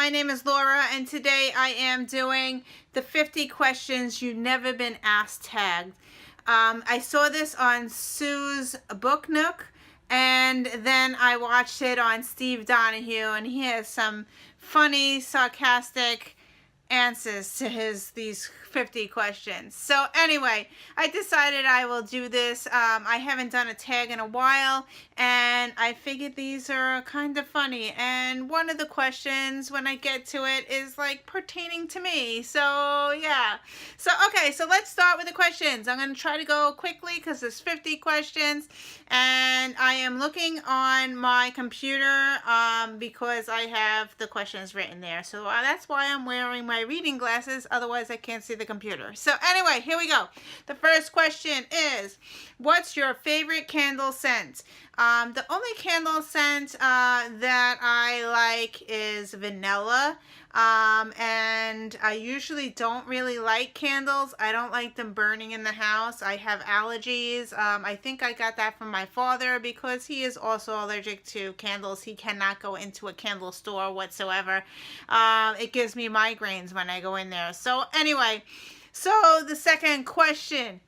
my name is Laura, and today I am doing the 50 questions you've never been asked tagged. I saw this on Sue's BookNook, and then I watched it on Steve Donoghue, and he has some funny, sarcastic answers to these 50 questions. So anyway, I decided I will do this. I haven't done a tag in a while, and I figured these are kind of funny, and one of the questions when I get to it is like pertaining to me. So yeah, so okay, so let's start with the questions. I'm going to try to go quickly because there's 50 questions, and I am looking on my computer because I have the questions written there. So that's why I'm wearing my reading glasses, otherwise I can't see the computer. So anyway, here we go. The first question is, what's your favorite candle scent? The only candle scent that I like is vanilla, and I usually don't really like candles. I don't like them burning in the house. I have allergies. I think I got that from my father because he is also allergic to candles. He cannot go into a candle store whatsoever. It gives me migraines when I go in there. So anyway, so the second question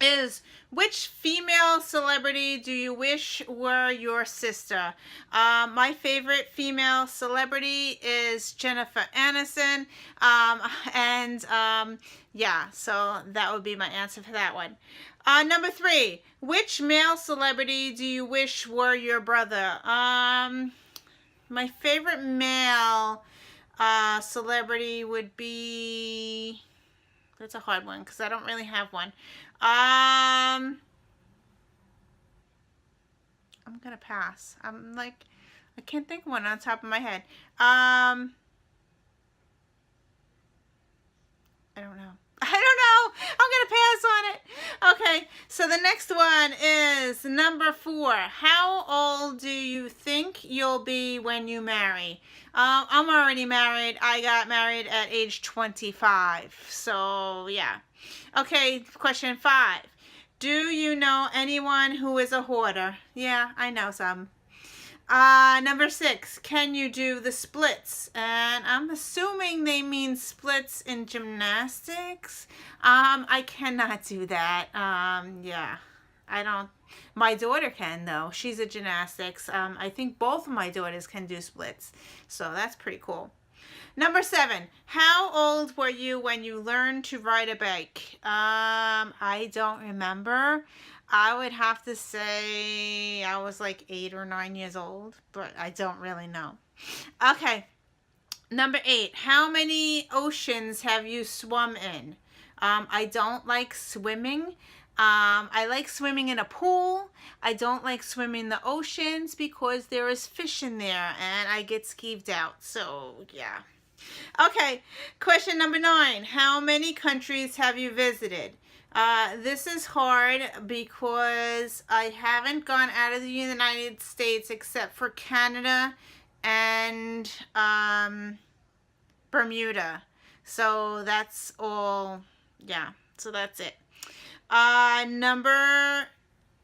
is, which female celebrity do you wish were your sister? My favorite female celebrity is Jennifer Aniston, yeah, so that would be my answer for that one. Number 3, which male celebrity do you wish were your brother? My favorite male celebrity would be... That's a hard one because I don't really have one. I'm gonna pass. I can't think of one on top of my head. I don't know. I'm gonna pass on it. Okay, so the next one is number 4. How old do you think you'll be when you marry? I'm already married. I got married at age 25. So yeah. Okay, question 5. Do you know anyone who is a hoarder? Yeah, I know some. Number 6, can you do the splits? And I'm assuming they mean splits in gymnastics. I cannot do that. Yeah, I don't. My daughter can, though. She's a gymnastics. I think both of my daughters can do splits. So that's pretty cool. Number 7, how old were you when you learned to ride a bike? I don't remember. I would have to say I was like 8 or 9 years old, but I don't really know. Okay, number 8, how many oceans have you swum in? I don't like swimming. I like swimming in a pool. I don't like swimming in the oceans because there is fish in there and I get skeeved out. So yeah. Okay, question number 9. How many countries have you visited? This is hard because I haven't gone out of the United States except for Canada and Bermuda. So that's all, yeah, so that's it.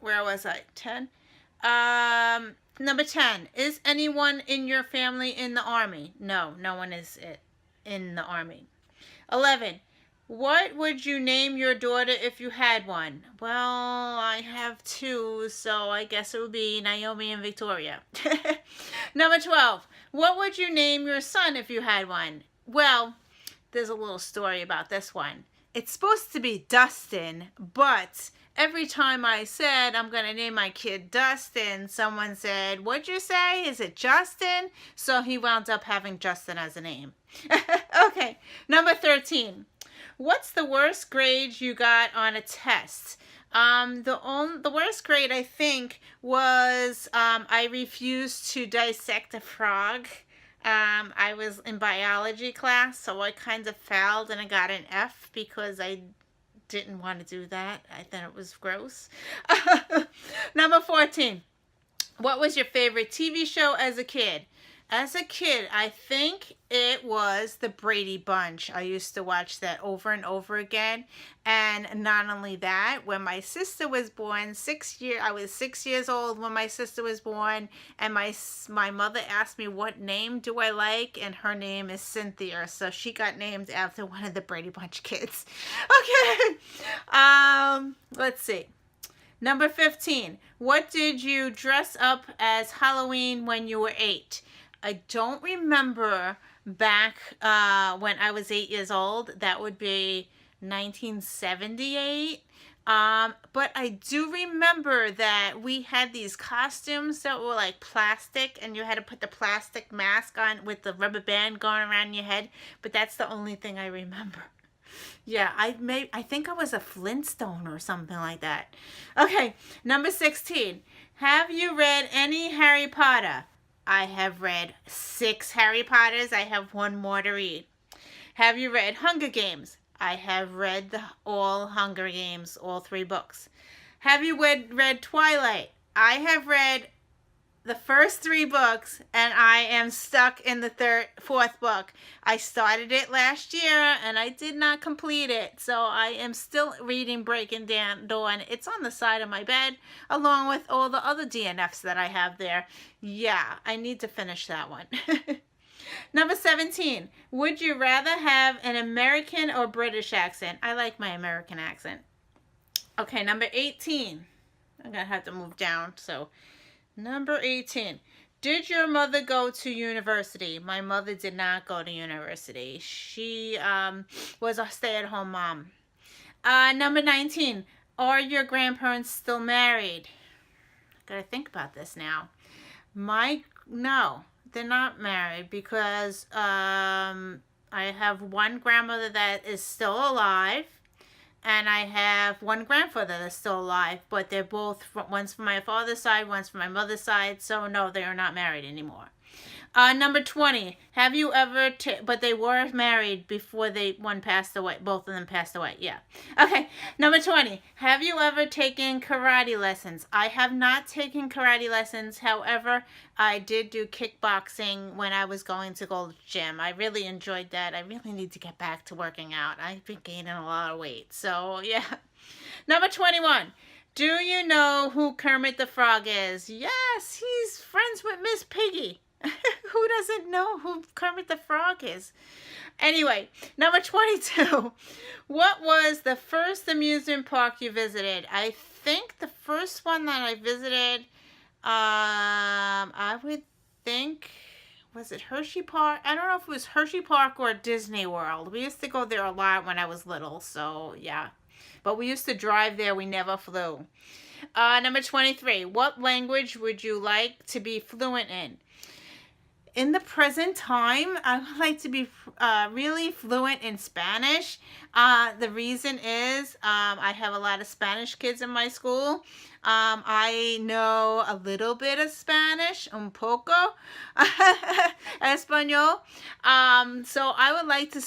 Where was I? 10? Number 10, is anyone in your family in the Army? No, no one is in the Army. 11, what would you name your daughter if you had one? Well, I have 2, so I guess it would be Naomi and Victoria. Number 12, what would you name your son if you had one? Well, there's a little story about this one. It's supposed to be Dustin, but every time I said I'm going to name my kid Dustin, someone said, what'd you say? Is it Justin? So he wound up having Justin as a name. Okay, number 13. What's the worst grade you got on a test? The worst grade, I think, was I refused to dissect a frog. I was in biology class, so I kind of failed and I got an F because I didn't want to do that. I thought it was gross. Number 14. What was your favorite TV show as a kid? As a kid, I think it was the Brady Bunch. I used to watch that over and over again. And not only that, when my sister was born, I was 6 years old when my sister was born, and my mother asked me what name do I like, and her name is Cynthia, so she got named after one of the Brady Bunch kids. Okay, let's see. Number 15. What did you dress up as Halloween when you were 8? I don't remember back when I was 8 years old. That would be 1978. But I do remember that we had these costumes that were like plastic, and you had to put the plastic mask on with the rubber band going around your head. But that's the only thing I remember. Yeah, I think I was a Flintstone or something like that. Okay, number 16. Have you read any Harry Potter? I have read 6 Harry Potters. I have 1 more to read. Have you read Hunger Games? I have read all Hunger Games, all 3 books. Have you read Twilight? I have read the first 3 books, and I am stuck in the 4th book. I started it last year, and I did not complete it. So I am still reading Breaking Dawn. It's on the side of my bed, along with all the other DNFs that I have there. Yeah, I need to finish that one. Number 17. Would you rather have an American or British accent? I like my American accent. Okay, number 18. I'm going to have to move down, so... Number 18. Did your mother go to university? My mother did not go to university. She was a stay-at-home mom. Number 19. Are your grandparents still married? Gotta think about this now. No, they're not married because I have one grandmother that is still alive. And I have one grandfather that's still alive, but they're both, one's from my father's side, one's from my mother's side, so no, they are not married anymore. Number 20, have you ever, but they were married before one passed away, both of them passed away, yeah. Okay, number 20, have you ever taken karate lessons? I have not taken karate lessons, however, I did do kickboxing when I was going to go to the gym. I really enjoyed that. I really need to get back to working out. I've been gaining a lot of weight, so yeah. Number 21, do you know who Kermit the Frog is? Yes, he's friends with Miss Piggy. Who doesn't know who Kermit the Frog is? Anyway, number 22. What was the first amusement park you visited? I think the first one that I visited, I would think, was it Hershey Park? I don't know if it was Hershey Park or Disney World. We used to go there a lot when I was little, so yeah. But we used to drive there. We never flew. Number 23. What language would you like to be fluent in? In the present time, I would like to be really fluent in Spanish. The reason is I have a lot of Spanish kids in my school. I know a little bit of Spanish, un poco, español. So I would like to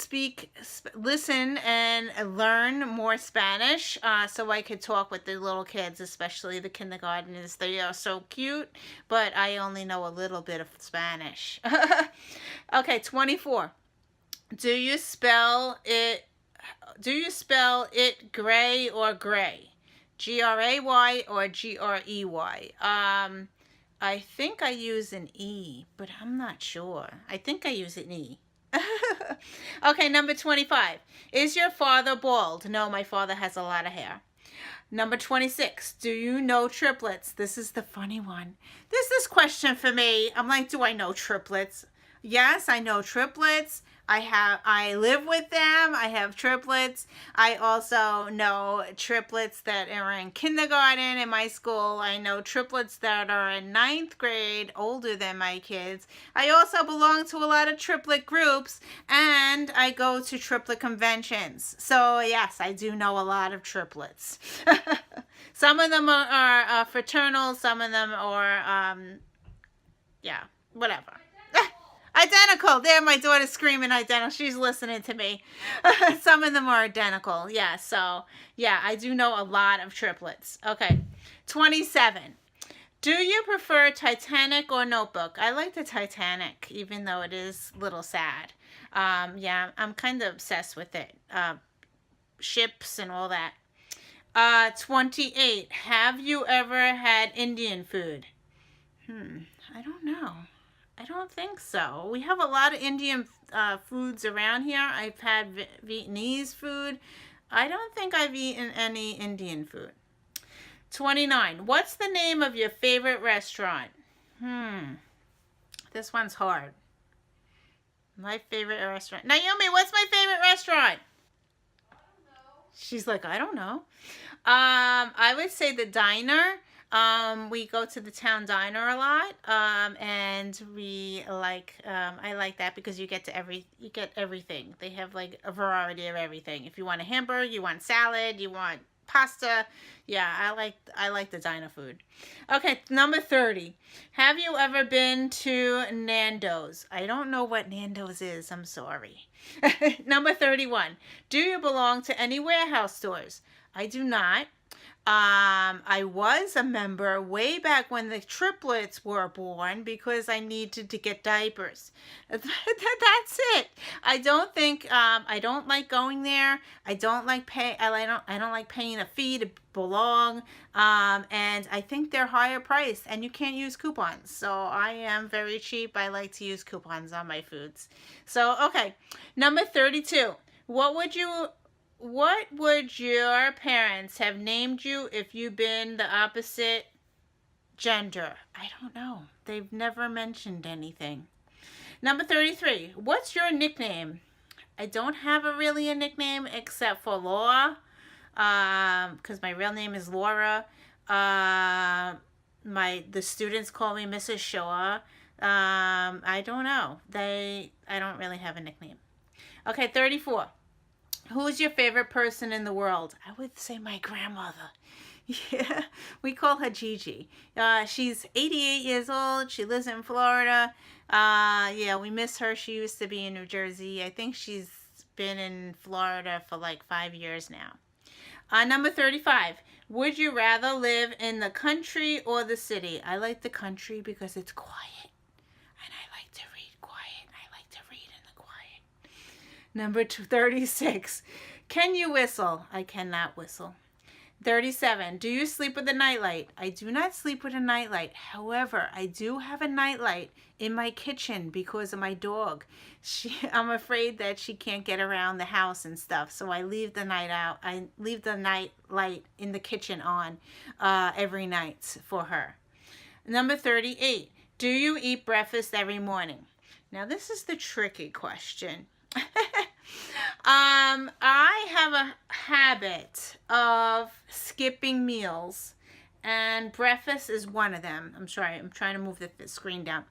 listen and learn more Spanish so I could talk with the little kids, especially the kindergartners. They are so cute, but I only know a little bit of Spanish. Okay, 24. Do you spell it gray or gray? G-R-A-Y or G-R-E-Y? I think I use an E, but I'm not sure. I think I use an E. Okay, number 25. Is your father bald? No, my father has a lot of hair. Number 26. Do you know triplets? This is the funny one. This question for me. I'm like, do I know triplets? Yes, I know triplets. I live with them. I have triplets. I also know triplets that are in kindergarten in my school. I know triplets that are in 9th grade, older than my kids. I also belong to a lot of triplet groups, and I go to triplet conventions. So yes, I do know a lot of triplets. Some of them are fraternal. Some of them are, yeah, whatever. Identical. There, my daughter's screaming identical. She's listening to me. Some of them are identical. Yeah, so, yeah, I do know a lot of triplets. Okay, 27. Do you prefer Titanic or Notebook? I like the Titanic, even though it is a little sad. Yeah, I'm kind of obsessed with it. Ships and all that. 28. Have you ever had Indian food? I don't know. I don't think so. We have a lot of Indian foods around here. I've had Vietnamese food. I don't think I've eaten any Indian food. 29. What's the name of your favorite restaurant? This one's hard. My favorite restaurant. Naomi, what's my favorite restaurant? I don't know. She's like, I don't know. I would say the diner. We go to the town diner a lot, and we like. I like that because you get everything. They have like a variety of everything. If you want a hamburger, you want salad, you want pasta. Yeah, I like the diner food. Okay, number 30. Have you ever been to Nando's? I don't know what Nando's is. I'm sorry. Number 31. Do you belong to any warehouse stores? I do not. I was a member way back when the triplets were born because I needed to get diapers. That's it. I don't think I don't like going there. I don't like I don't like paying a fee to belong. And I think they're higher priced and you can't use coupons. So I am very cheap. I like to use coupons on my foods. So okay, number 32. What would your parents have named you if you'd been the opposite gender? I don't know. They've never mentioned anything. Number 33. What's your nickname? I don't have a nickname except for Laura, because my real name is Laura. The students call me Mrs. Shaw. I don't know. I don't really have a nickname. Okay, 34. Who's your favorite person in the world? I would say my grandmother. Yeah, we call her Gigi. She's 88 years old. She lives in Florida. Yeah, we miss her. She used to be in New Jersey. I think she's been in Florida for like 5 years now. Number 35. Would you rather live in the country or the city? I like the country because it's quiet. And I like to read quiet. I like to read in the quiet. Number 36. Can you whistle? I cannot whistle. 37. Do you sleep with a nightlight? I do not sleep with a nightlight. However, I do have a nightlight in my kitchen because of my dog. I'm afraid that she can't get around the house and stuff, so I leave the night light in the kitchen on every night for her. Number 38. Do you eat breakfast every morning? Now, this is the tricky question. I have a habit of skipping meals, and breakfast is one of them. I'm sorry, I'm trying to move the screen down.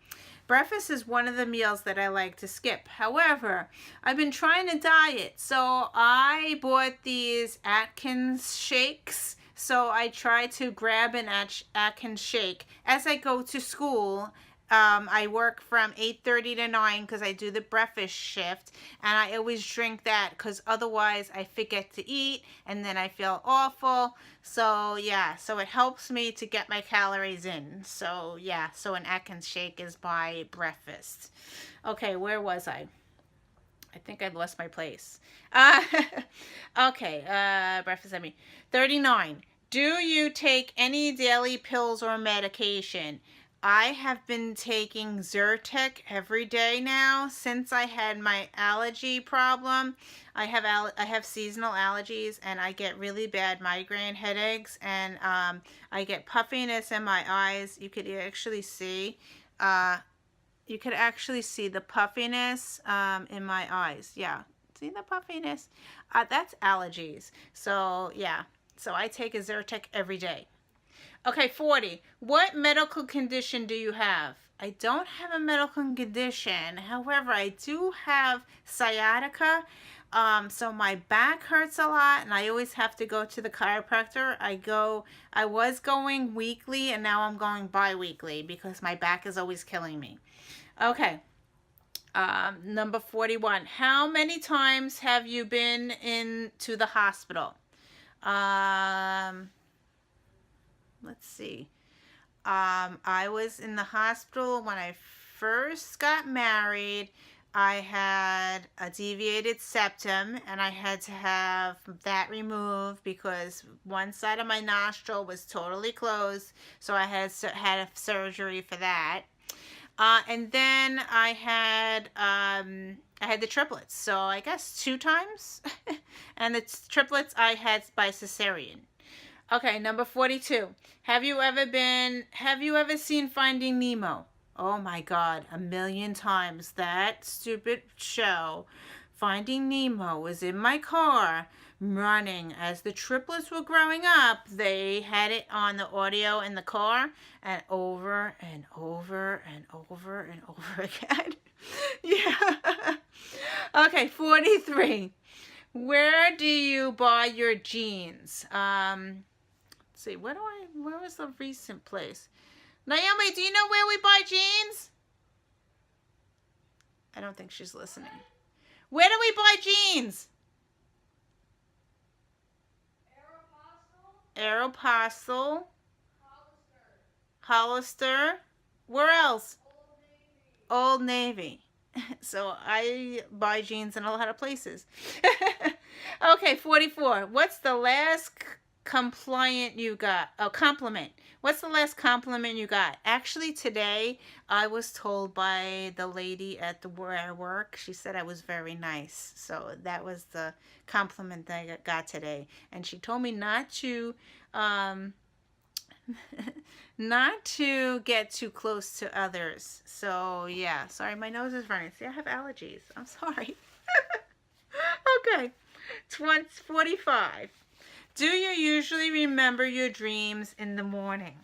Breakfast is one of the meals that I like to skip. However, I've been trying to diet, so I bought these Atkins shakes. So I try to grab an Atkins shake as I go to school. I work from 8:30 to 9 because I do the breakfast shift, and I always drink that because otherwise I forget to eat and then I feel awful. So yeah, so it helps me to get my calories in. So yeah, so an Atkins shake is my breakfast. Okay, where was I? I think I lost my place. Okay, breakfast, 39. Do you take any daily pills or medication? I have been taking Zyrtec every day now since I had my allergy problem. I have seasonal allergies and I get really bad migraine headaches, and I get puffiness in my eyes. You could actually see the puffiness in my eyes. Yeah, see the puffiness? That's allergies. So yeah, so I take a Zyrtec every day. Okay, 40. What medical condition do you have? I don't have a medical condition. However, I do have sciatica. So my back hurts a lot and I always have to go to the chiropractor. I was going weekly and now I'm going bi-weekly because my back is always killing me. Okay. Number 41. How many times have you been into the hospital? Let's see. I was in the hospital when I first got married. I had a deviated septum and I had to have that removed because one side of my nostril was totally closed. So I had a surgery for that. And then I had the triplets. So I guess 2 times. And the triplets I had by cesarean. Okay, number 42. Have you ever seen Finding Nemo? Oh my God, a million times. That stupid show. Finding Nemo was in my car running. As the triplets were growing up, they had it on the audio in the car and over and over and over and over again. Yeah. Okay, 43. Where do you buy your jeans? See, where was the recent place? Naomi, do you know where we buy jeans? I don't think she's listening. Where do we buy jeans? Aeropostale. Hollister. Where else? Old Navy. So I buy jeans in a lot of places. Okay, 44. What's the last compliment you got? Oh, compliment. What's the last compliment you got? Actually, today I was told by the lady at where I work. She said I was very nice. So that was the compliment that I got today. And she told me not to not to get too close to others. So yeah, sorry, my nose is running. See, I have allergies. I'm sorry. Okay, 45. Do you usually remember your dreams in the morning?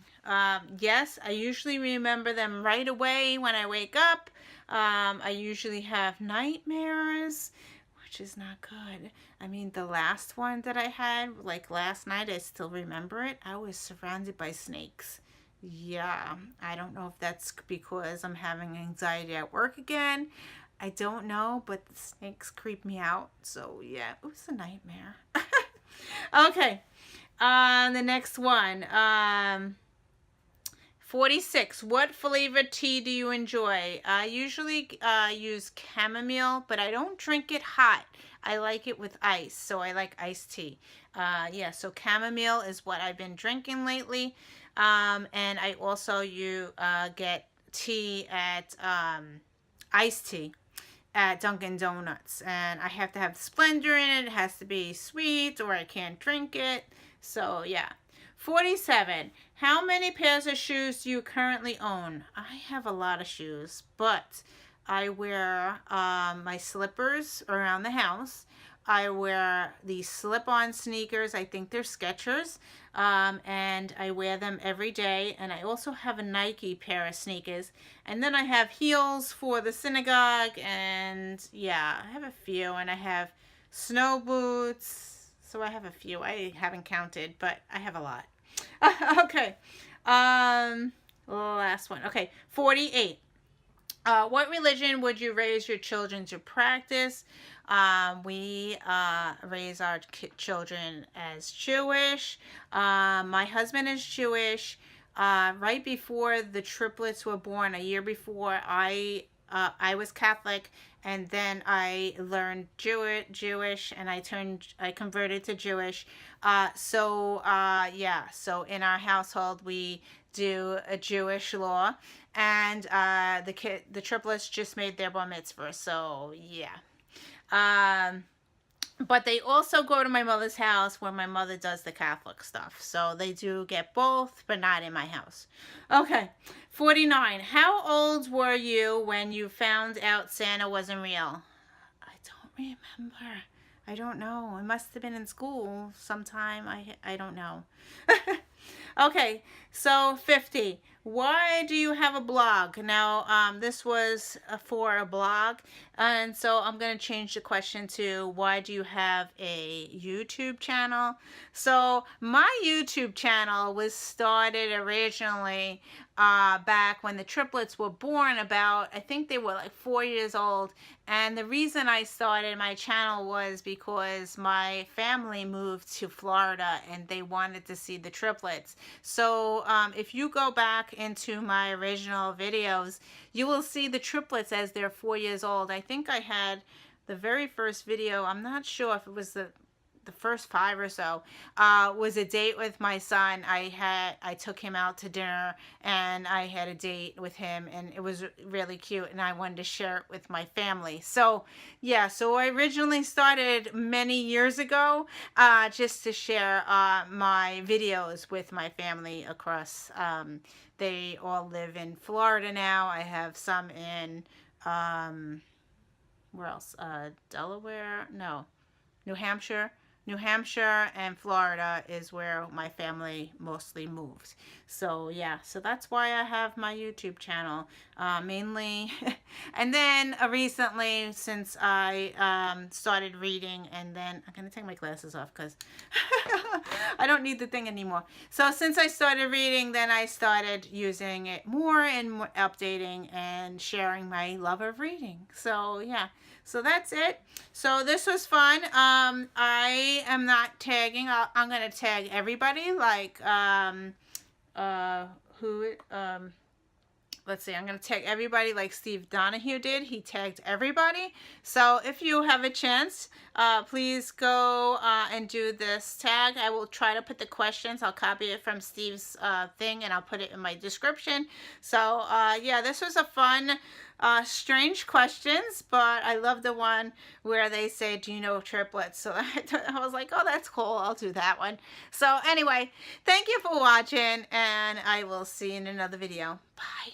Yes, I usually remember them right away when I wake up. I usually have nightmares, which is not good. I mean, the last one that I had, like last night, I still remember it. I was surrounded by snakes. Yeah, I don't know if that's because I'm having anxiety at work again. I don't know, but the snakes creep me out. So yeah, it was a nightmare. Okay, the next one. 46. What flavor tea do you enjoy? I usually use chamomile, but I don't drink it hot. I like it with ice, so I like iced tea. Yeah, so chamomile is what I've been drinking lately. And I also get tea at iced tea at Dunkin' Donuts. And I have to have Splendor in it. It has to be sweet or I can't drink it. So, yeah. 47. How many pairs of shoes do you currently own? I have a lot of shoes, but I wear my slippers around the house. I wear these slip-on sneakers. I think they're Skechers. And I wear them every day. And I also have a Nike pair of sneakers. And then I have heels for the synagogue. And yeah, I have a few. And I have snow boots. So I have a few. I haven't counted, but I have a lot. Okay. Last one. Okay. 48. What religion would you raise your children to practice? We raise our children as Jewish. My husband is Jewish. Right before the triplets were born, a year before, I was Catholic, and then I learned Jewish, and I converted to Jewish. So in our household we do a Jewish law, and the triplets just made their bar mitzvah. So yeah. But they also go to my mother's house where my mother does the Catholic stuff. So they do get both, but not in my house. Okay, 49. How old were you when you found out Santa wasn't real? I don't remember. I don't know. It must have been in school sometime. I don't know. Okay, so 50. why do you have a blog? Now, this was for a blog, and so I'm going to change the question to why do you have a YouTube channel? So my YouTube channel was started originally back when the triplets were born, about, I think they were like 4 years old. And the reason I started my channel was because my family moved to Florida and they wanted to see the triplets. So if you go back into my original videos, you will see the triplets as they're 4 years old. I think I had the very first video, I'm not sure if it was the first 5 or so, was a date with my son. I took him out to dinner and I had a date with him, and it was really cute, and I wanted to share it with my family. So yeah, so I originally started many years ago just to share my videos with my family across. They all live in Florida now. I have some in where else? Delaware? No, New Hampshire. New Hampshire and Florida is where my family mostly moved. So yeah, so that's why I have my YouTube channel mainly. And then recently, since I started reading, and then I'm gonna take my glasses off because I don't need the thing anymore. So since I started reading, then I started using it more and more, updating and sharing my love of reading. So yeah. So that's it. So this was fun. I am not tagging. I'm gonna tag everybody. Like let's see. I'm gonna tag everybody like Steve Donoghue did. He tagged everybody. So if you have a chance, please go and do this tag. I will try to put the questions. I'll copy it from Steve's thing and I'll put it in my description. So yeah, this was a fun. Strange questions, but I love the one where they say, do you know triplets? So I was like, oh, that's cool. I'll do that one. So anyway, thank you for watching, and I will see you in another video. Bye.